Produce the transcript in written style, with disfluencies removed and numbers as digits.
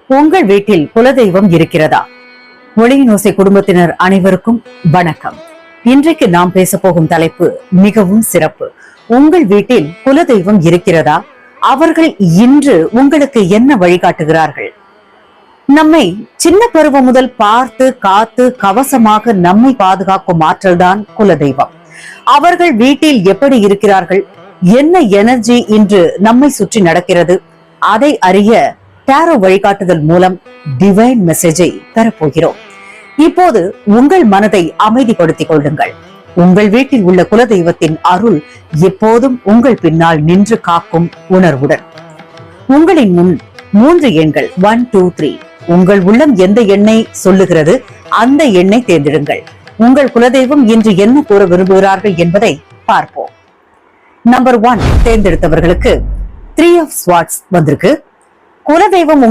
உங்கள் வீட்டில் குலதெய்வம் இருக்கிறதா? ஒளியினோசை குடும்பத்தினர் அனைவருக்கும் வணக்கம். இன்றைக்கு நாம் பேச போகும் தலைப்பு மிகவும் சிறப்பு. உங்கள் வீட்டில் குலதெய்வம் இருக்கிறதா? அவர்கள் இன்று உங்களுக்கு என்ன வழிகாட்டுகிறார்கள்? நம்மை சின்ன பருவம் முதல் பார்த்து காத்து கவசமாக நம்மை பாதுகாக்கும் ஆற்றல்தான் குலதெய்வம். அவர்கள் வீட்டில் எப்படி இருக்கிறார்கள், என்ன எனர்ஜி இன்று நம்மை சுற்றி நடக்கிறது, அதை அறிய டாரோ வழிகாட்டுதல் மூலம் டிவைன் மெசேஜை தரப்போகிறோம். இப்போது உங்கள் மனதை அமைதிப்படுத்திக் கொள்ளுங்கள். உங்கள் வீட்டில் உள்ள குலதெய்வத்தின் அருள் எப்போதும் உங்கள் பின்னால் நின்று காக்கும் உணர்வுடன். உங்களின் முன் 3 எண்கள் 1, 2, 3. உங்கள் உள்ளம் எந்த எண்ணை சொல்லுகிறது அந்த எண்ணை தேர்ந்தெடுங்கள். உங்கள் குலதெய்வம் இன்று என்ன கூற விரும்புகிறார்கள் என்பதை பார்ப்போம். நம்பர் 1 தேர்ந்தெடுத்தவர்களுக்கு 3 of Swords வந்திருக்கு. குலதெய்வம்